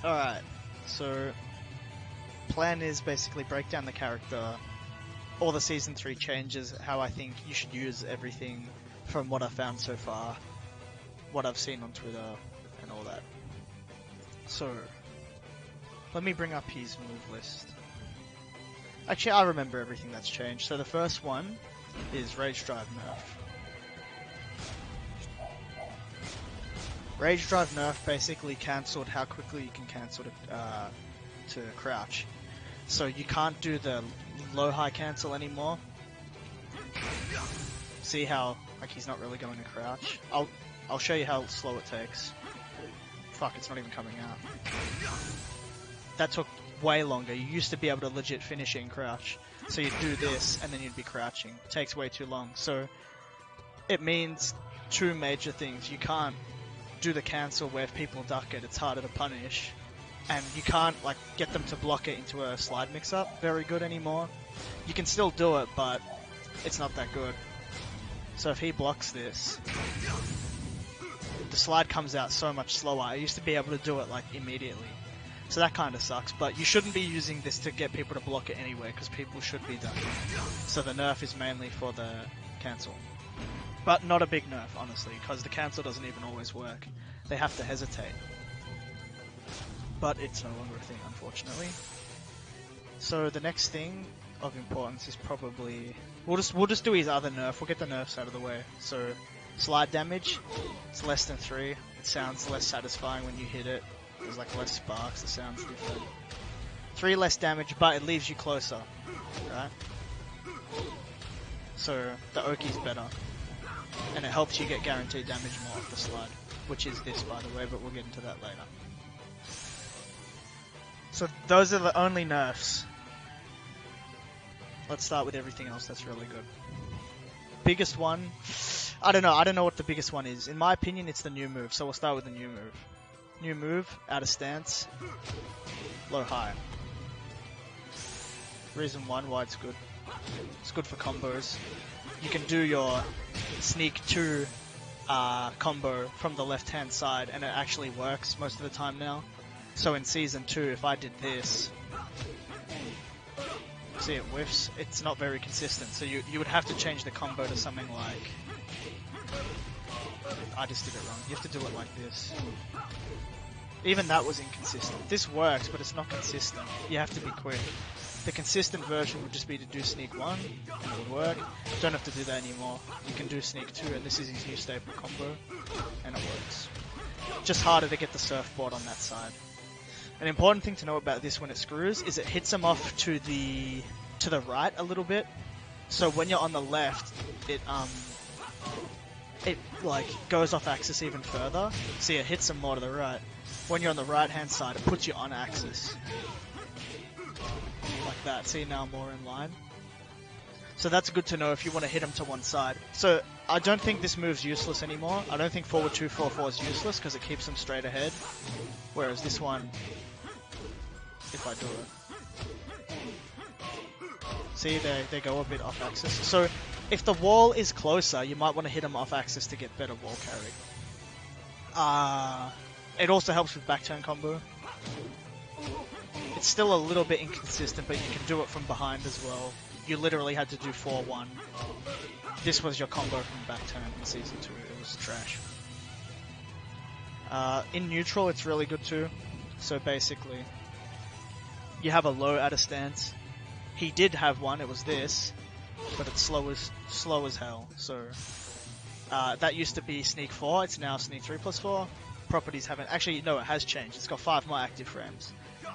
Alright, so plan is basically break down the character, all the Season 3 changes, how I think you should use everything from what I've found so far, what I've seen on Twitter, and all that. So, let me bring up his move list. Actually, I remember everything that's changed. So the first one is Rage Drive nerf. Rage Drive nerf basically cancelled how quickly you can cancel to crouch. So you can't do the low-high cancel anymore. See how like he's not really going to crouch? I'll show you how slow it takes. Fuck, it's not even coming out. That took way longer. You used to be able to legit finish it in crouch. So you'd do this and then you'd be crouching. It takes way too long. So it means two major things. You can't do the cancel where if people duck it, it's harder to punish. And you can't like get them to block it into a slide mix-up very good anymore. You can still do it, but it's not that good. So if he blocks this, the slide comes out so much slower. I used to be able to do it like immediately. So that kind of sucks, but you shouldn't be using this to get people to block it anyway, because people should be ducking. So the nerf is mainly for the cancel. But not a big nerf, honestly, because the cancel doesn't even always work. They have to hesitate. But it's no longer a thing, unfortunately. So the next thing of importance is probably... We'll just do his other nerf. We'll get the nerfs out of the way. So, slide damage, it's less than 3. It sounds less satisfying when you hit it. There's like less sparks, the sound's different. 3 less damage, but it leaves you closer, right? So the Oki's better. And it helps you get guaranteed damage more off the slide. Which is this, by the way, but we'll get into that later. So those are the only nerfs. Let's start with everything else that's really good. Biggest one, I don't know what the biggest one is. In my opinion, it's the new move, so we'll start with the new move. New move, out of stance, low high. Reason 1 why it's good. It's good for combos. You can do your sneak 2 combo from the left hand side and it actually works most of the time now. So in Season 2, if I did this, see it whiffs, it's not very consistent. So you would have to change the combo to something like... I just did it wrong. You have to do it like this. Even that was inconsistent. This works, but it's not consistent. You have to be quick. The consistent version would just be to do sneak 1, and it would work. Don't have to do that anymore. You can do sneak 2, and this is his new staple combo, and it works. Just harder to get the surfboard on that side. An important thing to know about this when it screws is it hits him off to the right a little bit. So when you're on the left, it like goes off axis even further. See, it hits him more to the right. When you're on the right hand side, it puts you on axis. Like that. See, now I'm more in line. So that's good to know if you want to hit him to one side. So I don't think this move's useless anymore. I don't think forward 2, forward 4 is useless because it keeps him straight ahead. Whereas this one, if I do it, see, they go a bit off axis. So if the wall is closer, you might want to hit him off axis to get better wall carry. It also helps with back turn combo. It's still a little bit inconsistent, but you can do it from behind as well. You literally had to do 4-1. This was your combo from back turn in Season 2. It was trash. In neutral, it's really good too. So basically, you have a low out of stance. He did have one, it was this, but it's slow as hell. So that used to be sneak 4, it's now sneak 3+4. Properties haven't, actually no, it has changed. It's got 5 more active frames.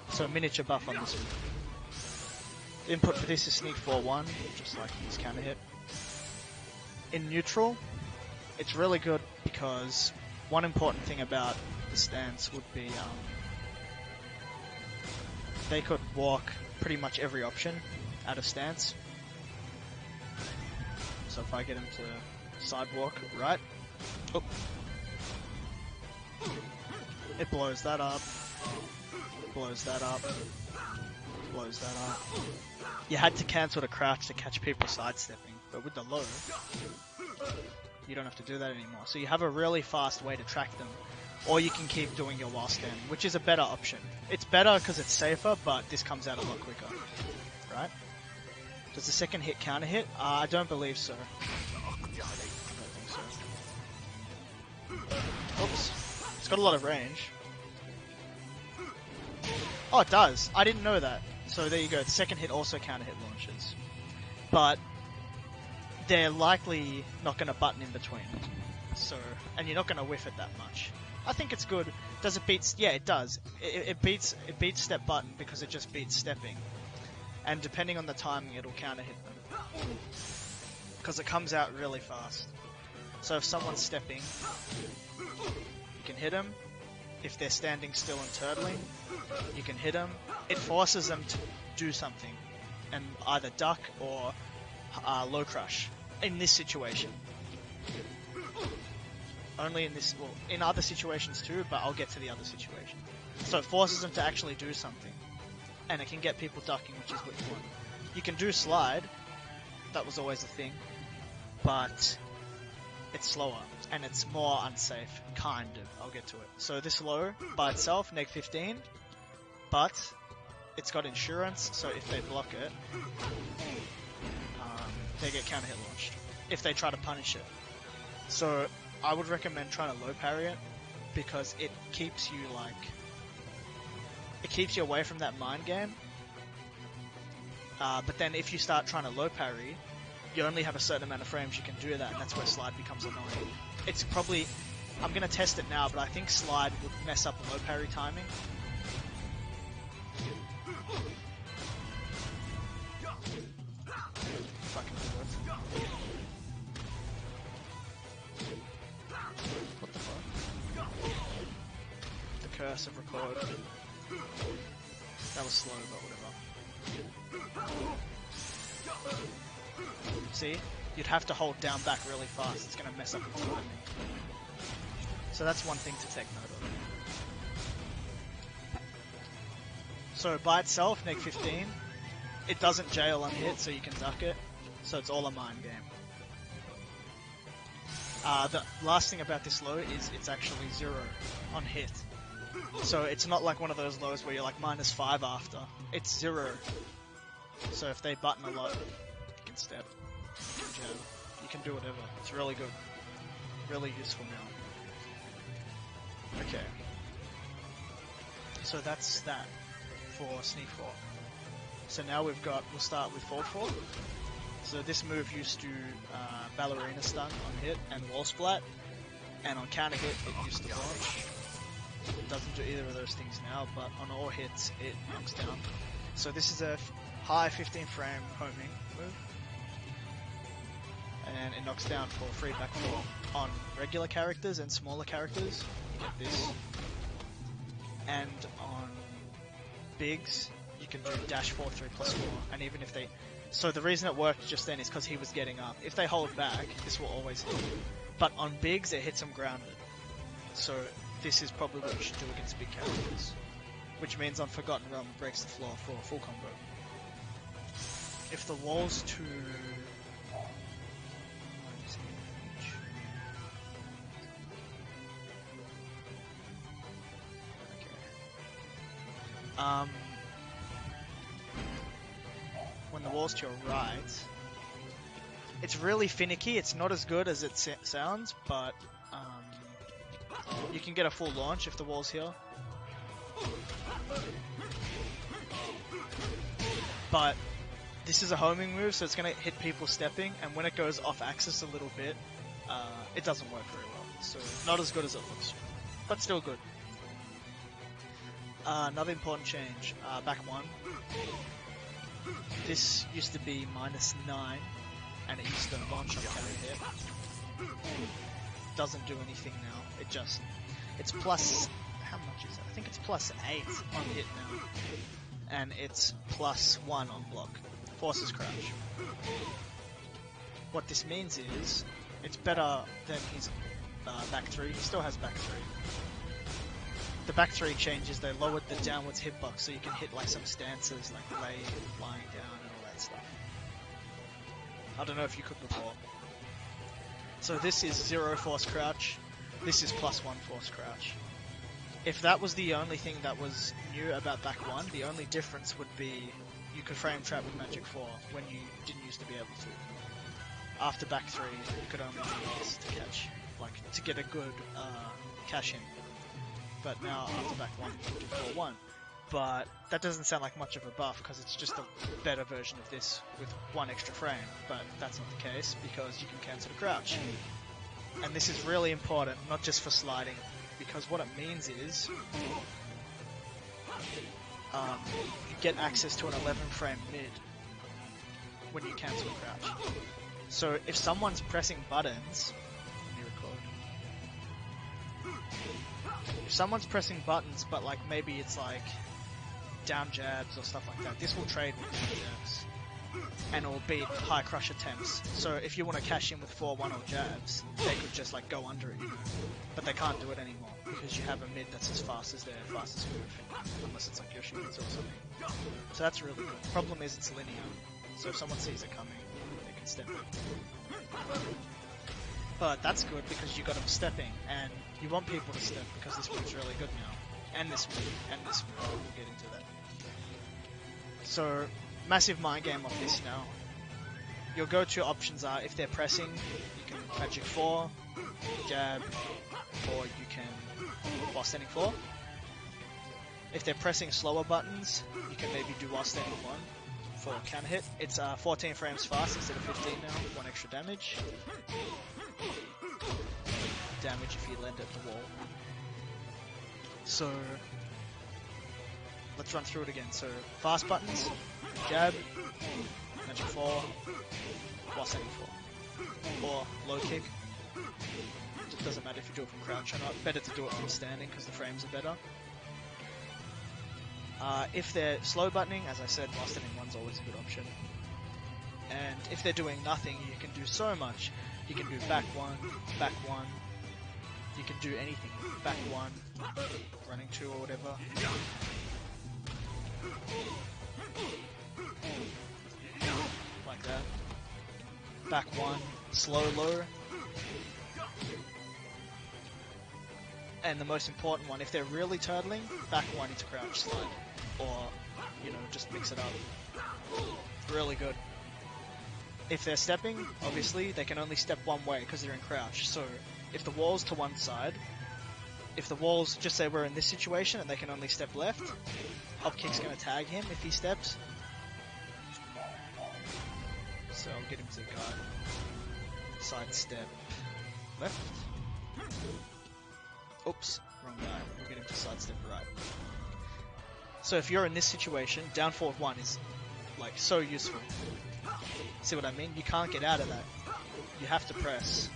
So a miniature buff on this one. Input for this is sneak 4-1, just like his counter hit. In neutral, it's really good because one important thing about the stance would be they could walk pretty much every option out of stance. So if I get him to sidewalk right, oh, it blows that up, blows that up, blows that up. You had to cancel the crouch to catch people sidestepping, but with the low, you don't have to do that anymore. So you have a really fast way to track them or you can keep doing your while standing, which is a better option. It's better because it's safer, but this comes out a lot quicker, right? Does the second hit counter hit? I don't believe so. I don't think so. Oops. It's got a lot of range. Oh, it does. I didn't know that. So there you go. The second hit also counter hit launches. But they're likely not going to button in between. So, and you're not going to whiff it that much. I think it's good. Does it beat? Yeah, it does. It beats step button because it just beats stepping. And depending on the timing, it'll counter hit them. Because it comes out really fast. So if someone's stepping, you can hit them. If they're standing still and turtling, you can hit them. It forces them to do something. And either duck or low crush. In this situation. Only in this, well, in other situations too, but I'll get to the other situation. So it forces them to actually do something. And it can get people ducking, which is what you want. You can do slide. That was always a thing. But it's slower. And it's more unsafe. Kind of. I'll get to it. So this low, by itself, neg 15. But it's got insurance, so if they block it, they get counter hit launched. If they try to punish it. So I would recommend trying to low parry it. Because it keeps you like... It keeps you away from that mind game. But then if you start trying to low parry, you only have a certain amount of frames you can do that, and that's where slide becomes annoying. It's probably... I'm going to test it now, but I think slide would mess up low parry timing. Fucking good. What the fuck? The curse of record. That was slow, but whatever. See? You'd have to hold down back really fast. It's going to mess up your timing. So that's one thing to take note of. So by itself, neg 15, it doesn't jail on hit, so you can duck it. So it's all a mind game. The last thing about this low is it's actually 0 on hit. So it's not like one of those lows where you're like -5 after. It's 0. So if they button a lot, you can step. You can jab. You can do whatever. It's really good. Really useful now. Okay. So that's that for sneak 4. So now we'll start with forward 4. So this move used to ballerina stun on hit and wall splat, and on counter hit it used to launch. It doesn't do either of those things now, but on all hits it knocks down. So this is a high 15 frame homing move, and it knocks down for free back 4. On regular characters and smaller characters, you get this. And on bigs, you can do dash 4, 3, plus 4, and even if they... So the reason it worked just then is because he was getting up. If they hold back, this will always hit. But on bigs, it hits him grounded. So this is probably what you should do against big characters. Which means on Forgotten Realm it breaks the floor for a full combo. If the wall's too... when the wall's to your right, it's really finicky. It's not as good as it sounds, but you can get a full launch if the wall's here. But this is a homing move, so it's going to hit people stepping, and when it goes off axis a little bit, it doesn't work very well. So not as good as it looks, but still good. Another important change, back 1. This used to be -9, and it used to launch on counter hit. Doesn't do anything now. It's plus, how much is it? I think it's +8 on hit now. And it's +1 on block. Forces crouch. What this means is, it's better than his back 3. He still has back 3. The back 3 changes, they lowered the downwards hitbox, so you can hit like some stances like lay, lying down, and all that stuff. I don't know if you could before. So this is 0 force crouch, this is +1 force crouch. If that was the only thing that was new about back 1, the only difference would be you could frame trap with Magic 4 when you didn't used to be able to. After back 3, you could only do this to catch, like, to get a good cash in. But now, after back 1, you can do 4-1. But that doesn't sound like much of a buff, because it's just a better version of this with 1 extra frame. But that's not the case, because you can cancel the crouch. And this is really important, not just for sliding, because what it means is you get access to an 11 frame mid when you cancel the crouch. So if someone's pressing buttons, let me record. If someone's pressing buttons, but like maybe it's like down jabs or stuff like that, this will trade with down jabs and it'll beat high crush attempts. So if you want to cash in with 4-1 or jabs, they could just like go under it, you know? But they can't do it anymore because you have a mid that's as fast as their fastest move, unless it's like Yoshimitsu or something. So that's really good. Problem is it's linear, so if someone sees it coming, they can step it. But that's good because you got them stepping, and you want people to step because this move's really good now. And this move, and this move. We'll get into that. So, massive mind game off this now. Your go-to options are, if they're pressing, you can Magic 4, jab, or you can while standing 4. If they're pressing slower buttons, you can maybe do while standing 1 for counter hit. It's 14 frames fast instead of 15 now, 1 extra damage. Damage if you land at the wall. So, let's run through it again. So, fast buttons, jab, Magic 4, while standing 4. Or low kick. It doesn't matter if you do it from crouch or not. Better to do it from standing because the frames are better. If they're slow buttoning, as I said, while standing 1's always a good option. And if they're doing nothing, you can do so much. You can do back 1, back 1. You can do anything. Back 1, running 2 or whatever. Like that. Back 1, slow low. And the most important one, if they're really turtling, back 1 into crouch slide. Or, you know, just mix it up. Really good. If they're stepping, obviously, they can only step one way because they're in crouch. So, if the wall's to one side, if the wall's, just say we're in this situation and they can only step left, hop kick's going to tag him if he steps. So I'll get him to guard. Side step left. Oops, wrong guy. We'll get him to side step right. So if you're in this situation, down forward 1 is like so useful. See what I mean? You can't get out of that. You have to press.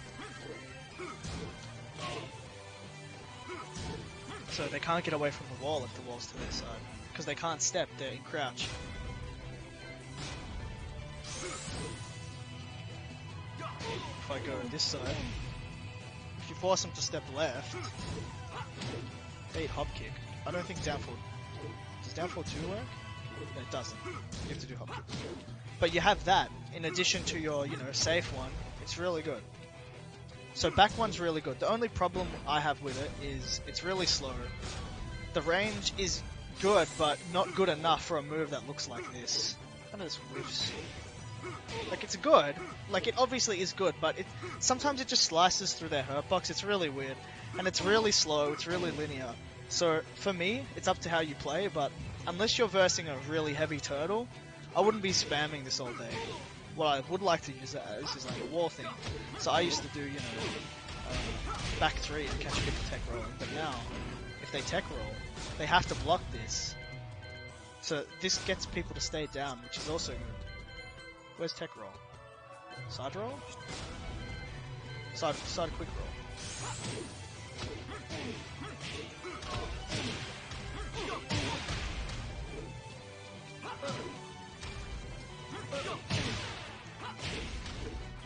So they can't get away from the wall if the wall's to their side. Because they can't step, they're in crouch. If I go this side, if you force them to step left, they hit hop kick. I don't think down forward. Does down forward 2 work? No, it doesn't. You have to do hop kick. But you have that, in addition to your, you know, safe one. It's really good. So back 1's really good. The only problem I have with it is it's really slow. The range is good, but not good enough for a move that looks like this. Kind of just whiffs. Like, it's good. Like, it obviously is good, but sometimes it just slices through their hurt box. It's really weird. And it's really slow. It's really linear. So, for me, it's up to how you play, but unless you're versing a really heavy turtle, I wouldn't be spamming this all day. What I would like to use it as is like a war thing. So I used to do, you know, back 3 and catch people tech rolling, but now, if they tech roll, they have to block this. So this gets people to stay down, which is also good. Where's tech roll? Side roll? Side quick roll.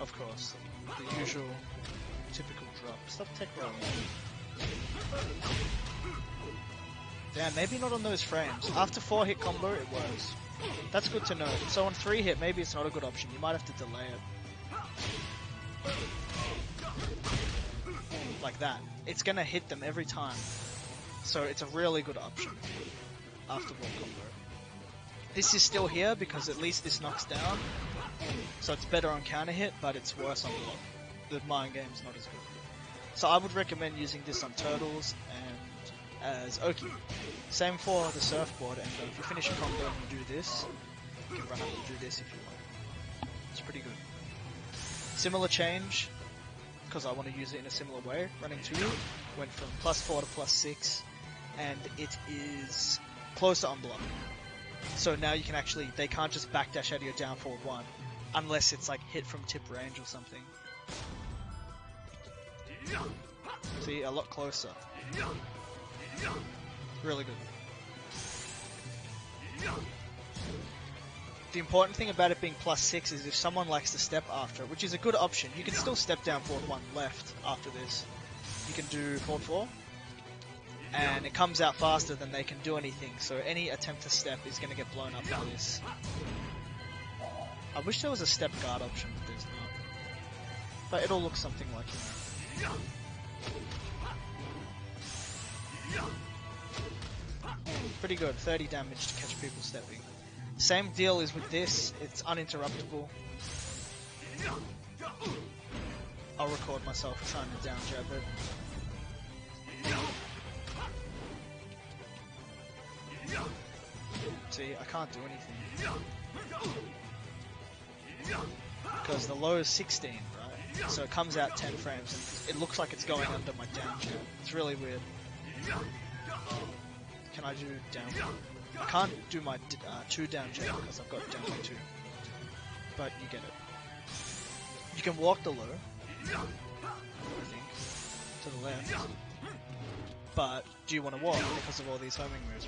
Of course, the usual, typical drop. Stop tech rolling. Damn, maybe not on those frames. After 4 hit combo, it works. That's good to know. So on 3 hit, maybe it's not a good option. You might have to delay it. Like that. It's gonna hit them every time. So it's a really good option after wall combo. This is still here because at least this knocks down, so it's better on counter hit, but it's worse on block. The mind game's not as good. So I would recommend using this on turtles and as Oki. Same for the surfboard, and if you finish a combo and you do this, you can run up and do this if you want. It's pretty good. Similar change, because I want to use it in a similar way. Running 2 went from +4 to +6, and it is closer on block. So now you can actually, they can't just backdash out of your down forward 1, unless it's like hit from tip range or something. See, a lot closer. Really good. The important thing about it being +6 is if someone likes to step after it, which is a good option, you can still step down forward 1 left after this. You can do forward 4, and it comes out faster than they can do anything, so any attempt to step is going to get blown up by this. I wish there was a step guard option, but there's not. But it'll look something like that. Pretty good, 30 damage to catch people stepping. Same deal is with this, it's uninterruptible. I'll record myself trying to down jab it. See, I can't do anything. Because the low is 16, right? So it comes out 10 frames and it looks like it's going under my down jab. It's really weird. Can I do down? I can't do my 2 down jab because I've got down by 2. But you get it. You can walk the low, I think, to the left. But do you want to walk because of all these homing moves,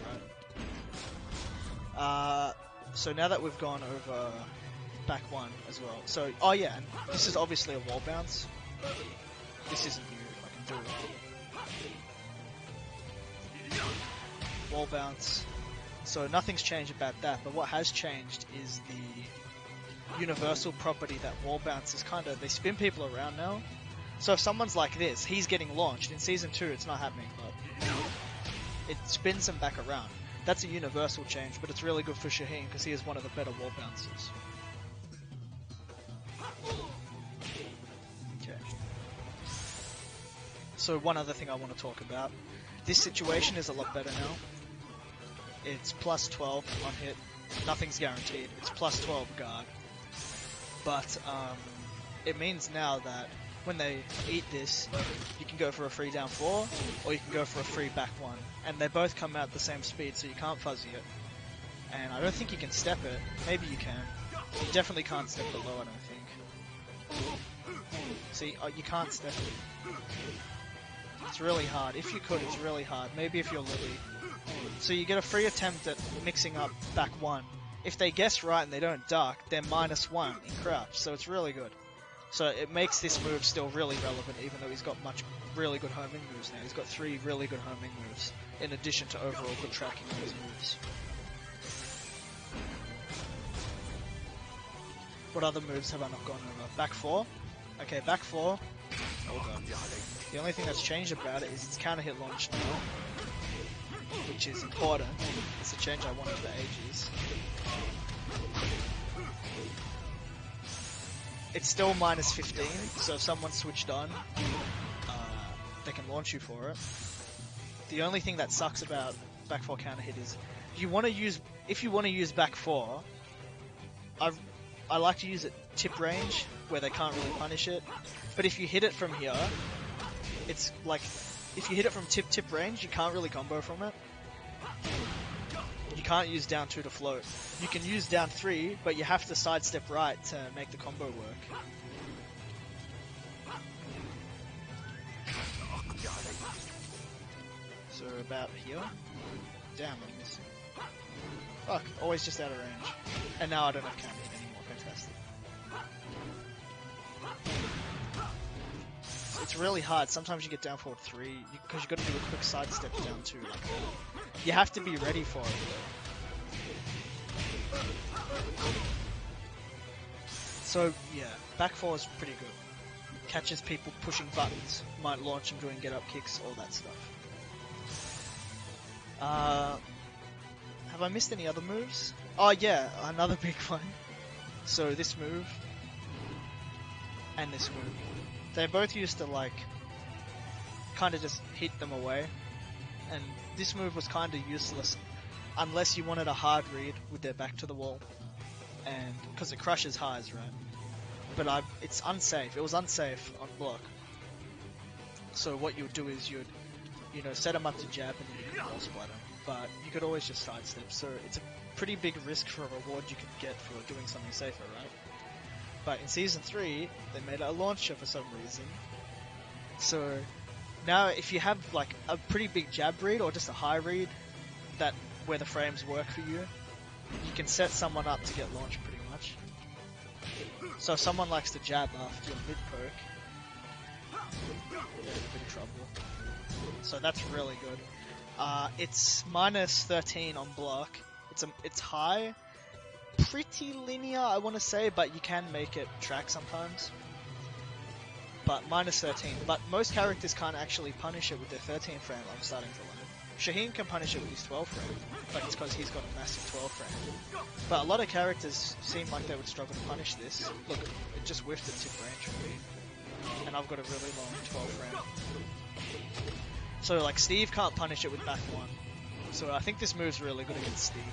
right? So now that we've gone over back 1 as well. So, oh yeah, and this is obviously a wall bounce. This isn't new, if I can do it. Wall bounce. So nothing's changed about that, but what has changed is the universal property that wall bounce is kind of, they spin people around now. So if someone's like this, he's getting launched. In Season 2 it's not happening, but it spins him back around. That's a universal change, but it's really good for Shaheen because he is one of the better wall bouncers. Okay. So one other thing I want to talk about. This situation is a lot better now. It's +12 on hit. Nothing's guaranteed. It's +12 guard. But it means now that when they eat this, you can go for a free down 4, or you can go for a free back 1. And they both come out at the same speed, so you can't fuzzy it. And I don't think you can step it. Maybe you can. You definitely can't step it low, I don't think. See, you can't step it. It's really hard. If you could, it's really hard. Maybe if you're Lily. So you get a free attempt at mixing up back 1. If they guess right and they don't duck, they're -1 in crouch, so it's really good. So it makes this move still really relevant, even though he's got really good homing moves now. He's got 3 really good homing moves, in addition to overall good tracking of his moves. What other moves have I not gone over? Back 4? Okay, back 4. Hold on. The only thing that's changed about it is it's counter hit launch now, which is important. It's a change I wanted for ages. It's still -15, so if someone switched on, they can launch you for it. The only thing that sucks about back 4 counter hit is if you want to use back 4, I like to use it tip range where they can't really punish it. But if you hit it from here, it's like if you hit it from tip range, you can't really combo from it. You can't use down 2 to float. You can use down 3, but you have to sidestep right to make the combo work. So about here. Damn, I'm missing. Fuck, always just out of range. And now I don't have counter hit anymore, fantastic. It's really hard. Sometimes you get down forward 3, because you got to do a quick sidestep down 2 like that. You have to be ready for it. So yeah, back 4 is pretty good. Catches people pushing buttons, might launch them doing get up kicks, all that stuff. Uh, have I missed any other moves? Oh yeah, another big one. So this move and this move, they both used to like kind of just hit them away, and this move was kind of useless unless you wanted a hard read with their back to the wall, and because it crushes highs, right? But it's unsafe. It was unsafe on block. So what you would do is you'd, set them up to jab and then you could wall splat them. But you could always just sidestep. So it's a pretty big risk for a reward you could get for doing something safer, right? But in Season 3, they made it a launcher for some reason. So now if you have like a pretty big jab read or just a high read where the frames work for you, you can set someone up to get launched pretty much. So if someone likes to jab after your mid poke, they're in a bit of trouble. So that's really good. It's minus 13 on block. It's high, pretty linear, I want to say, but you can make it track sometimes. But minus 13. But most characters can't actually punish it with their 13 frame. I'm starting to learn. Shaheen can punish it with his 12 frame, but it's because he's got a massive 12 frame. But a lot of characters seem like they would struggle to punish this. Look, it just whiffed at tip range for me. And I've got a really long 12 frame. So like Steve can't punish it with back 1. So I think this move's really good against Steve.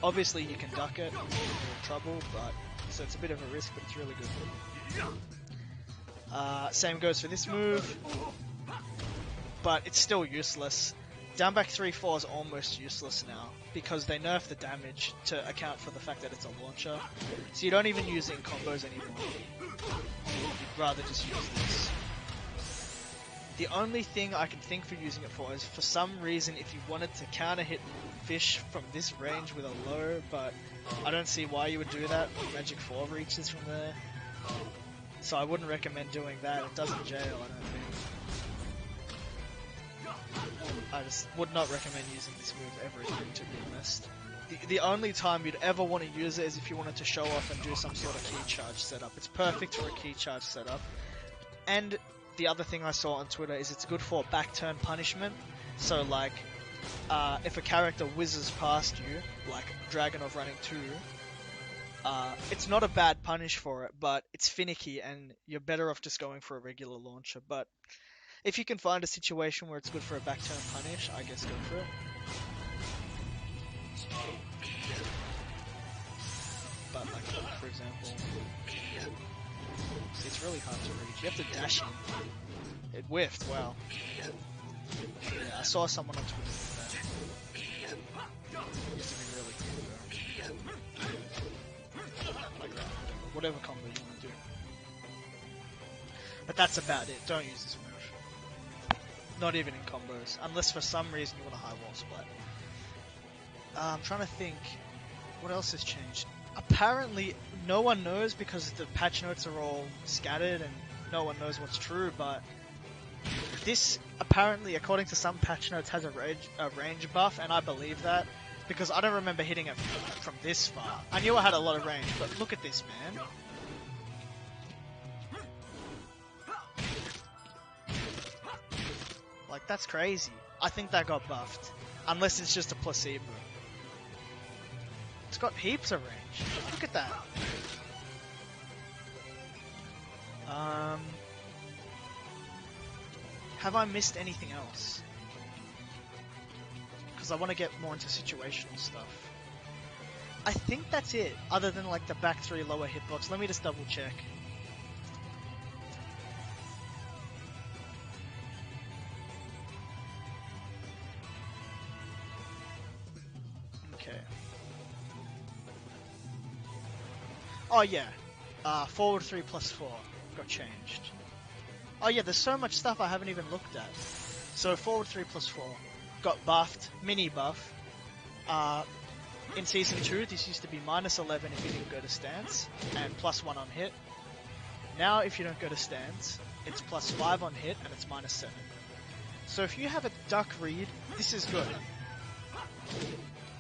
Obviously you can duck it, you're in trouble, but so it's a bit of a risk, but it's really good. Same goes for this move, but it's still useless. Down back 3-4 is almost useless now, because they nerf the damage to account for the fact that it's a launcher. So you don't even use it in combos anymore. You'd rather just use this. The only thing I can think for using it for is for some reason if you wanted to counter hit fish from this range with a low, but I don't see why you would do that. Magic 4 reaches from there. So I wouldn't recommend doing that. It doesn't jail, I don't think. I just would not recommend using this move ever again, to be honest. The only time you'd ever want to use it is if you wanted to show off and do some sort of key charge setup. It's perfect for a key charge setup. And the other thing I saw on Twitter is it's good for back turn punishment. So like, if a character whizzes past you, like Dragonov running 2, it's not a bad punish for it, but it's finicky and you're better off just going for a regular launcher. But if you can find a situation where it's good for a back turn punish, I guess go for it. But like, for example, it's really hard to reach. You have to dash in. It whiffed, wow. Yeah, I saw someone on Twitter do that. You have to be really good though. Like that, whatever combo you want to do. But that's about it, don't use this move. Not even in combos, unless for some reason you want a high wall splat. I'm trying to think, what else has changed? Apparently, no one knows because the patch notes are all scattered and no one knows what's true, but this, apparently, according to some patch notes, has a range buff, and I believe that, because I don't remember hitting it from this far. I knew I had a lot of range, but look at this, man. Like, that's crazy. I think that got buffed. Unless it's just a placebo. It's got heaps of range. Look at that. Have I missed anything else? Because I want to get more into situational stuff. I think that's it, other than like the back 3 lower hitbox. Let me just double check. Okay. Oh yeah, forward 3+4 got changed. Oh yeah, there's so much stuff I haven't even looked at. So forward 3+4 got buffed, mini buff. In Season 2, this used to be minus 11 if you didn't go to stance, and plus 1 on hit. Now if you don't go to stance, it's plus 5 on hit, and it's minus 7. So if you have a duck read, this is good.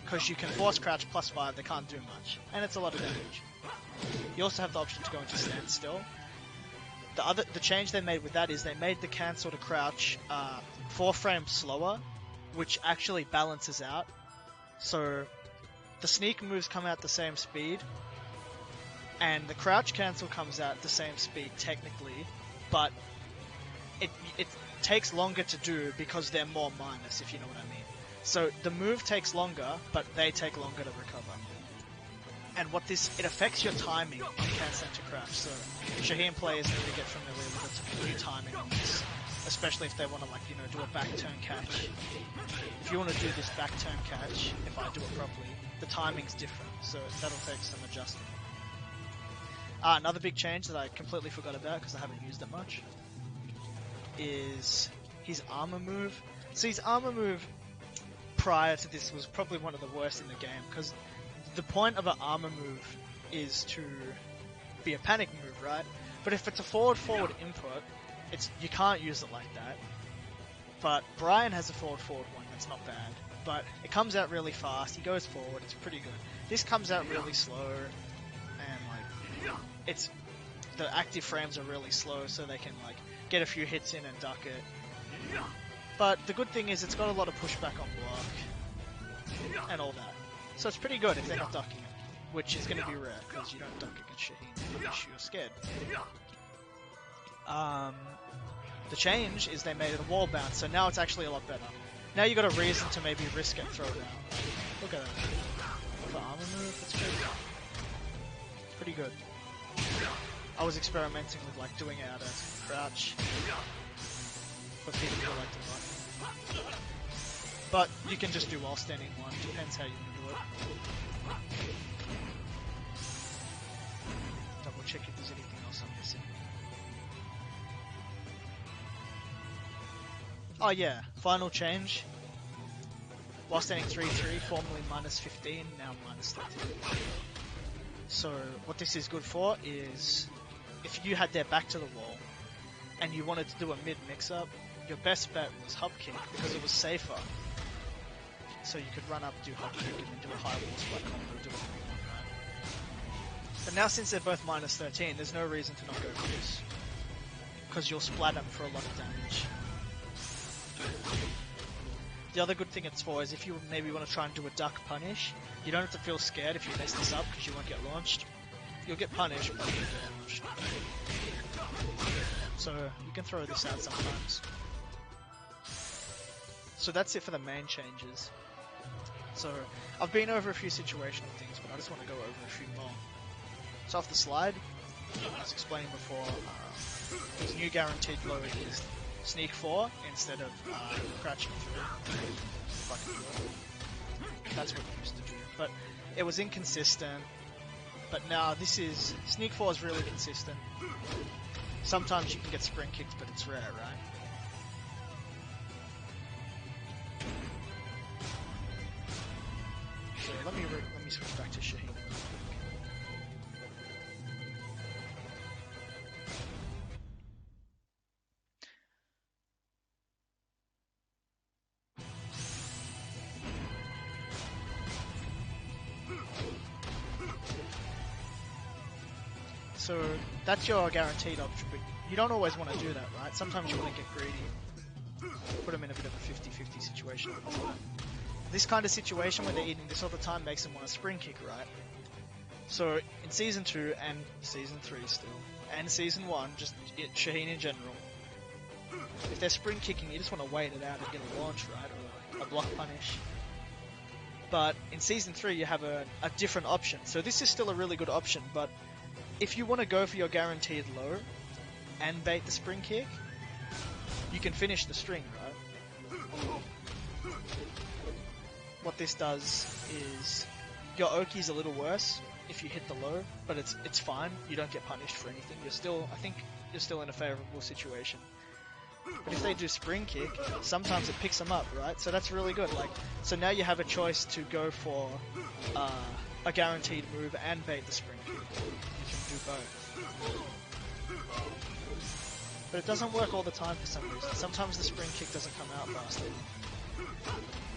Because you can force crouch plus 5, they can't do much. And it's a lot of damage. You also have the option to go into standstill. The change they made with that is they made the cancel to crouch 4 frames slower, which actually balances out. So the sneak moves come out the same speed, and the crouch cancel comes out the same speed technically, but it takes longer to do because they're more minus, if you know what I mean. So the move takes longer, but they take longer to recover. And it affects your timing on canceling to crouch. So Shaheen players need to get familiar with the new timing on this, especially if they want to, like, you know, do a back turn catch. If you want to do this back turn catch, if I do it properly, the timing's different, so that'll take some adjustment. Another big change that I completely forgot about because I haven't used it much is his armor move. So his armor move prior to this was probably one of the worst in the game, because the point of an armor move is to be a panic move, right? But if it's a forward input, you can't use it like that. But Brian has a forward one that's not bad, but it comes out really fast. He goes forward, it's pretty good. This comes out really slow, and like the active frames are really slow, so they can like get a few hits in and duck it. But the good thing is it's got a lot of pushback on block and all that, so it's pretty good if they're not ducking it, which is going to be rare because you don't duck against Shaheen unless you're scared. The change is they made it a wall bounce, so now it's actually a lot better. Now you got a reason to maybe risk it throw down. Look at that. For armor move, it's pretty good. I was experimenting with like doing it out of crouch for people who like to run. But you can just do while standing one, depends how you want to do it. Double check if there's anything else I'm missing. Oh yeah, final change. While standing 3-3, formerly minus 15, now minus 13. So what this is good for is if you had their back to the wall and you wanted to do a mid mix-up, your best bet was hub kick because it was safer. So you could run up, do hub kick, and then do a high wall split combo, do what you want, right? But now since they're both minus 13, there's no reason to not go for this, because you'll splat them for a lot of damage. The other good thing it's for is if you maybe want to try and do a duck punish, you don't have to feel scared if you mess this up because you won't get launched. You'll get punished, but you won't get launched. So you can throw this out sometimes. So that's it for the main changes. So I've been over a few situational things, but I just want to go over a few more. So off the slide, I was explaining before, his new guaranteed low is sneak 4 instead of crouching 3. That's what we used to do. But it was inconsistent. But now this is... Sneak 4 is really consistent. Sometimes you can get spring kicks, but it's rare, right? So let me switch back to Shaheen. So that's your guaranteed option, but you don't always want to do that, right? Sometimes you want to get greedy, put them in a bit of a 50-50 situation. This kind of situation where they're eating this all the time makes them want to spring kick, right? So in Season 2 and Season 3 still, and Season 1, just Shaheen in general, if they're spring kicking, you just want to wait it out and get a launch, right? Or a block punish. But in Season 3 you have a different option. So this is still a really good option, but if you want to go for your guaranteed low and bait the spring kick, you can finish the string, right? What this does is your Oki's a little worse if you hit the low, but it's fine. You don't get punished for anything. I think you're still in a favorable situation. But if they do spring kick, sometimes it picks them up, right? So that's really good. So now you have a choice to go for a guaranteed move and bait the spring kick. Do both. But it doesn't work all the time for some reason. Sometimes the spring kick doesn't come out fast enough.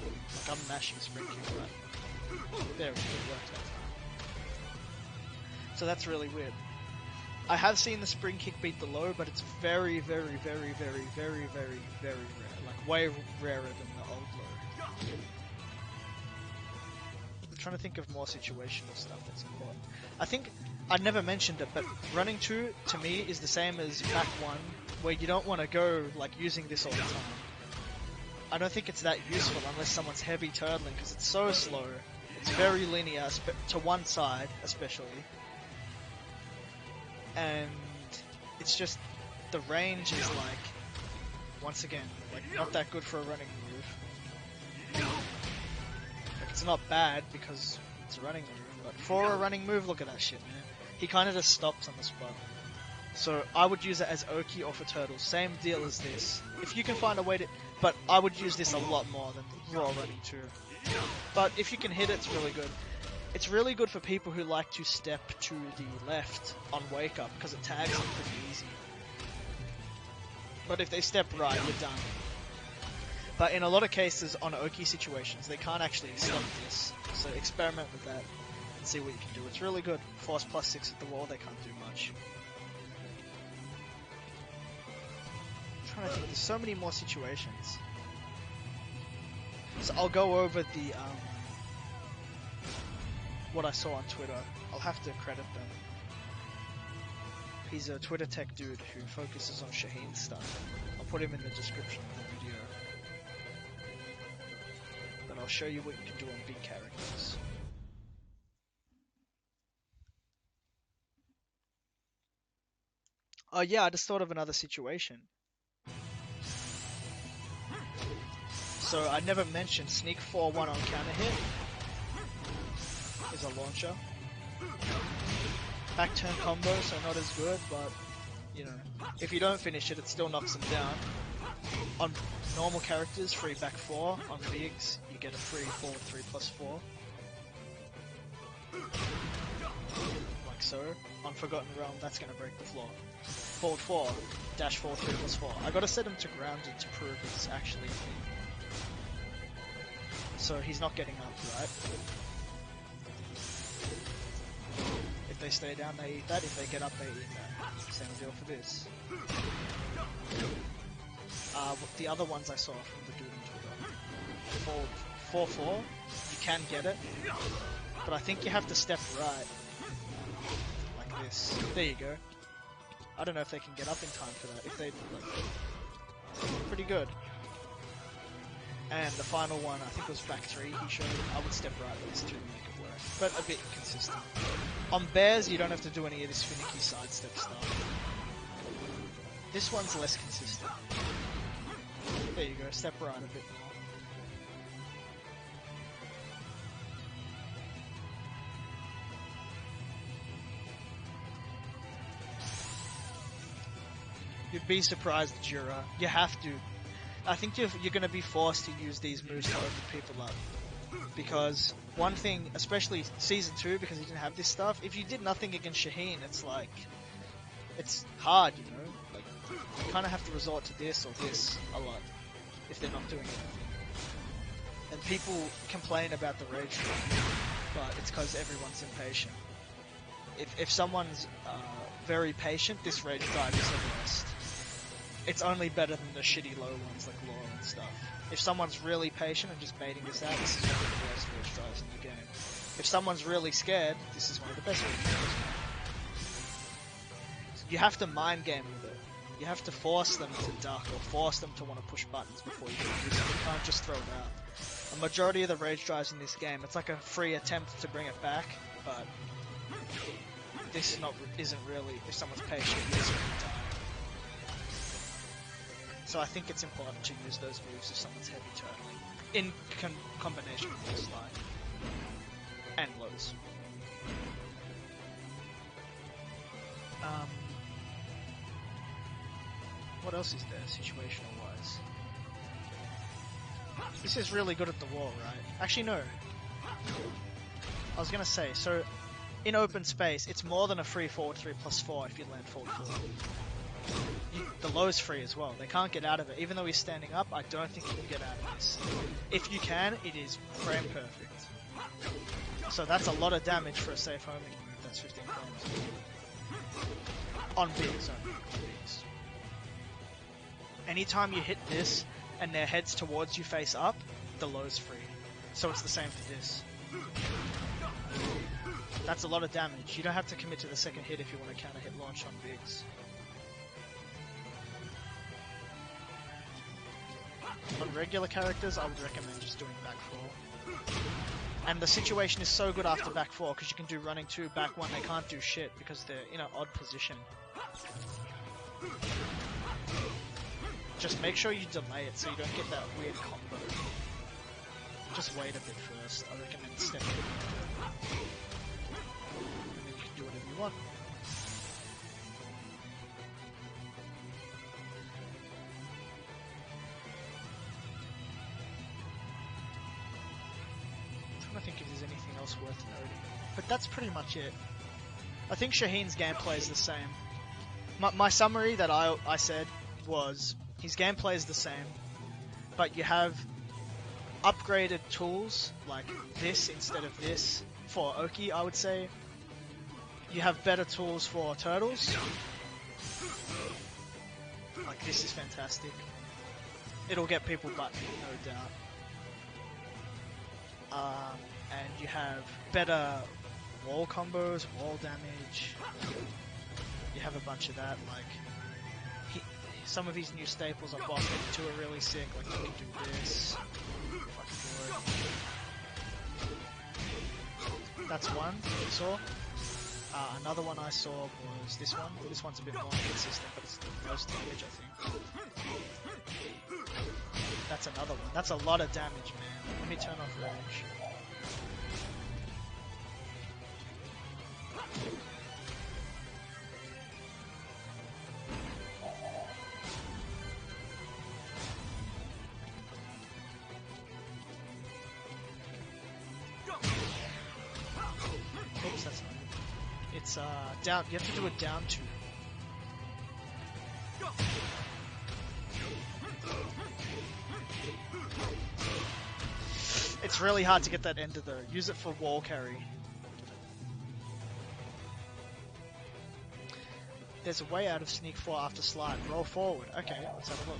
Like I'm mashing spring kick, right? There, it worked that time. So that's really weird. I have seen the spring kick beat the low, but it's very, very, very, very, very, very, very rare. Like way rarer than the old low, if trying to think of more situational stuff that's important. I think I never mentioned it, but running 2 to me is the same as back 1, where you don't want to go like using this all the time. I don't think it's that useful unless someone's heavy turtling, because it's so slow. It's very linear, to one side especially. And it's just, the range is like, once again, like not that good for a running move. Like, it's not bad because it's a running move, but for a running move, look at that shit, man. He kind of just stops on the spot. So I would use it as Oki or for turtles. Same deal as this. If you can find a way to... But I would use this a lot more than raw running 2. But if you can hit it, it's really good. It's really good for people who like to step to the left on wake up, because it tags them pretty easy. But if they step right, you're done. But in a lot of cases on Oki situations, they can't actually step this. So experiment with that and see what you can do. It's really good. Force +6 at the wall, they can't do much. I'm trying to think, there's so many more situations. So I'll go over the what I saw on Twitter. I'll have to credit them. He's a Twitter tech dude who focuses on Shaheen stuff. I'll put him in the description of the video. But I'll show you what you can do on big characters. Oh yeah, I just thought of another situation. So I never mentioned sneak 4-1 on counter hit is a launcher. Back turn combo, so not as good, but you know, if you don't finish it, it still knocks them down. On normal characters, free back 4. On bigs, you get a free forward 3+4. Like so. On Forgotten Realm, that's gonna break the floor. Forward 4, dash 4, 3+4. I gotta set him to grounded to prove it's actually a thing. So he's not getting up, right? If they stay down, they eat that. If they get up, they eat that. Same deal for this. The other ones I saw from the dude on Twitter. For 4-4, you can get it, but I think you have to step right, like this. There you go. I don't know if they can get up in time for that. If they, like, pretty good. And the final one, I think it was back 3, he showed, I would step right with this to make it work, but a bit inconsistent. On bears, you don't have to do any of this finicky sidestep stuff. This one's less consistent. There you go, step right a bit more. You'd be surprised, Jura. You have to. I think you're going to be forced to use these moves to open people up. Because one thing, especially Season 2, because he didn't have this stuff, if you did nothing against Shaheen, it's like, it's hard, you know? Like, you kind of have to resort to this or this a lot, if they're not doing anything. And people complain about the rage drive, but it's because everyone's impatient. If someone's very patient, this rage drive is the worst. It's only better than the shitty low ones like Law and stuff. If someone's really patient and just baiting this out, this is one of the worst rage drives in the game. If someone's really scared, this is one of the best rage drives. You have to mind game with it. You have to force them to duck or force them to want to push buttons before you can use it. You can't just throw it out. A majority of the rage drives in this game, it's like a free attempt to bring it back, but this isn't really, if someone's patient, it's going to die. So I think it's important to use those moves if someone's heavy turtling, in combination with the slide and lows. What else is there, situational wise? This is really good at the wall, right? Actually, no. I was gonna say, so in open space, it's more than a free forward 3+4 if you land forward 4. The low's free as well. They can't get out of it. Even though he's standing up, I don't think he can get out of this. If you can, it is frame perfect. So that's a lot of damage for a safe homing move. That's 15 frames. On bigs only. On bigs. Anytime you hit this and their heads towards you face up, the low's free. So it's the same for this. That's a lot of damage. You don't have to commit to the second hit if you want to counter hit launch on Biggs. On regular characters, I would recommend just doing back 4. And the situation is so good after back 4 because you can do running 2, back 1. They can't do shit because they're in an odd position. Just make sure you delay it so you don't get that weird combo. Just wait a bit first. I recommend stepping in. And then you can do whatever you want. I'm trying to think if there's anything else worth noting. But that's pretty much it. I think Shaheen's gameplay is the same. My summary that I said was his gameplay is the same, but you have upgraded tools like this instead of this for Oki, I would say. You have better tools for turtles. Like this is fantastic. It'll get people buttoned, no doubt. And you have better wall combos, wall damage. You have a bunch of that, like some of his new staples on boss 2 are really sick, like you can do this. If I can do it. That's one I saw. Another one I saw was this one. This one's a bit more inconsistent, but it's the most damage, I think. That's another one. That's a lot of damage, man. Let me turn off range. Oops, that's not it. It's down. You have to do it down 2. It's really hard to get that ender though. Use it for wall carry. There's a way out of sneak 4 after slide. Roll forward. Okay, let's have a look.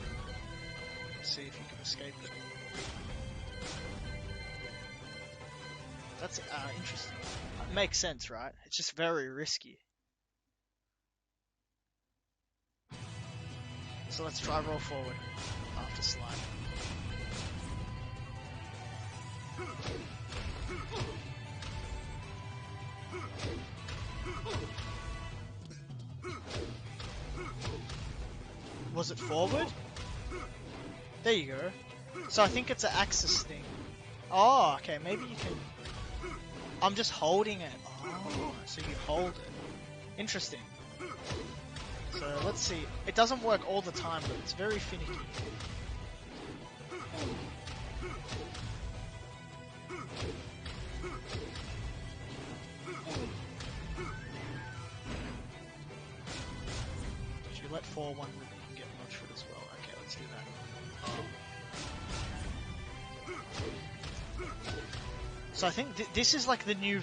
Let's see if you can escape it. That's interesting. It makes sense, right? It's just very risky. So let's try roll forward after slide. Was it forward? There you go. So I think it's an axis thing. Oh, okay, maybe you can... I'm just holding it. Oh, so you hold it. Interesting. So let's see. It doesn't work all the time, but it's very finicky. If you let 4-1 rip, you can get Notchford as well. Okay, let's do that. So I think this is like the new...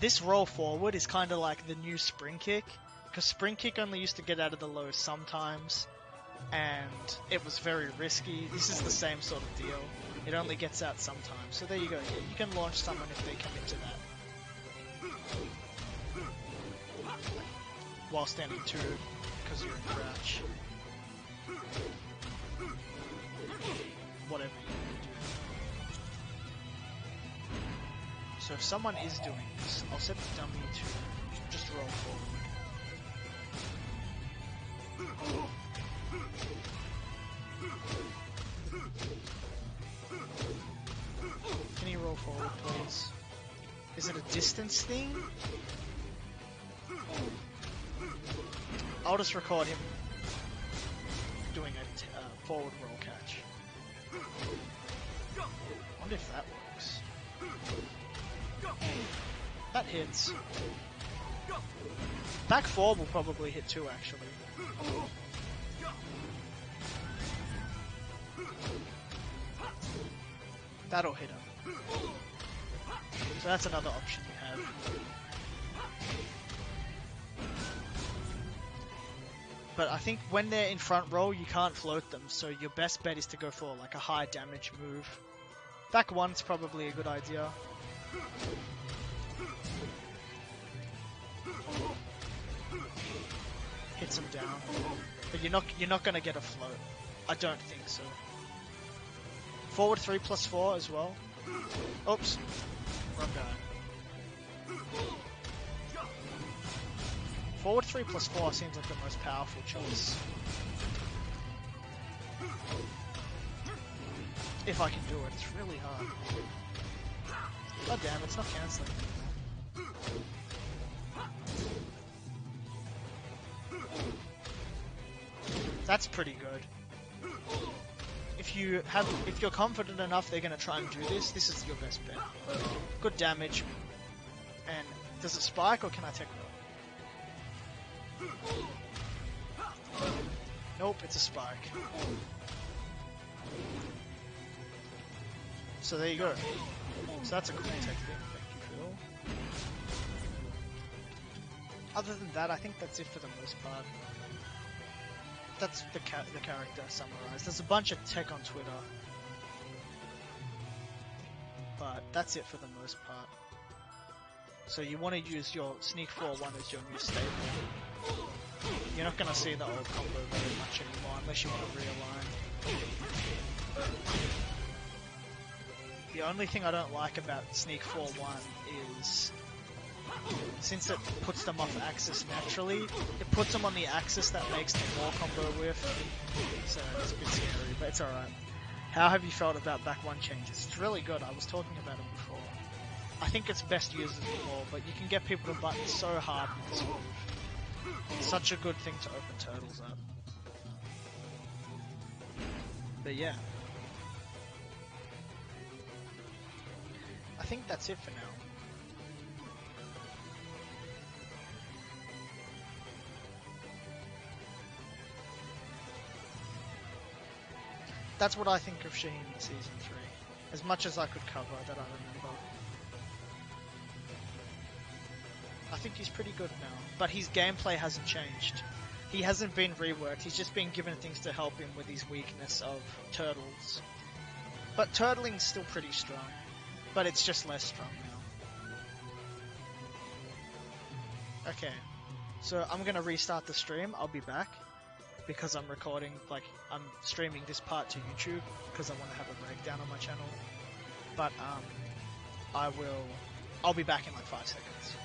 This roll forward is kind of like the new spring kick. Because spring kick only used to get out of the low sometimes. And it was very risky. This is the same sort of deal. It only gets out sometimes. So there you go. Yeah, you can launch someone if they commit to that. While standing 2, because you're in crouch. Whatever you want to do. So if someone is doing this, I'll set the dummy to just roll forward. Can you roll forward, please? Is it a distance thing? I'll just record him doing a forward roll catch. I wonder if that works. That hits. Back 4 will probably hit too, actually. That'll hit him. So that's another option you have. But I think when they're in front row, you can't float them, so your best bet is to go for like a high damage move. Back 1's probably a good idea. Hits him down. But you're not gonna get a float. I don't think so. Forward 3+4 as well. Oops. Wrong guy. Forward 3+4 seems like the most powerful choice. If I can do it, it's really hard. God damn, it's not cancelling. That's pretty good. If you're confident enough they're gonna try and do this, this is your best bet. Good damage. And does it spike or can I take it? Nope, it's a spike. So there you go. So that's a cool technique. Thank you, Phil. Other than that, I think that's it for the most part. That's the character summarized. There's a bunch of tech on Twitter, but that's it for the most part. So you want to use your Sneak 4-1 as your new staple. You're not going to see the old combo very much anymore unless you want to realign. The only thing I don't like about Sneak 4-1 is, since it puts them off axis naturally, it puts them on the axis that makes the more combo with, so it's a bit scary, but it's alright. How have you felt about back one changes? It's really good, I was talking about it before. I think it's best used as a wall, but you can get people to button so hard with this move. It's such a good thing to open turtles up. But yeah. I think that's it for now. That's what I think of Shaheen in Season 3. As much as I could cover that I remember. I think he's pretty good now. But his gameplay hasn't changed. He hasn't been reworked, he's just been given things to help him with his weakness of turtles. But turtling's still pretty strong. But it's just less strong now. Okay. So I'm gonna restart the stream, I'll be back. Because I'm recording, like, I'm streaming this part to YouTube because I want to have a breakdown on my channel. But, I'll be back in like 5 seconds.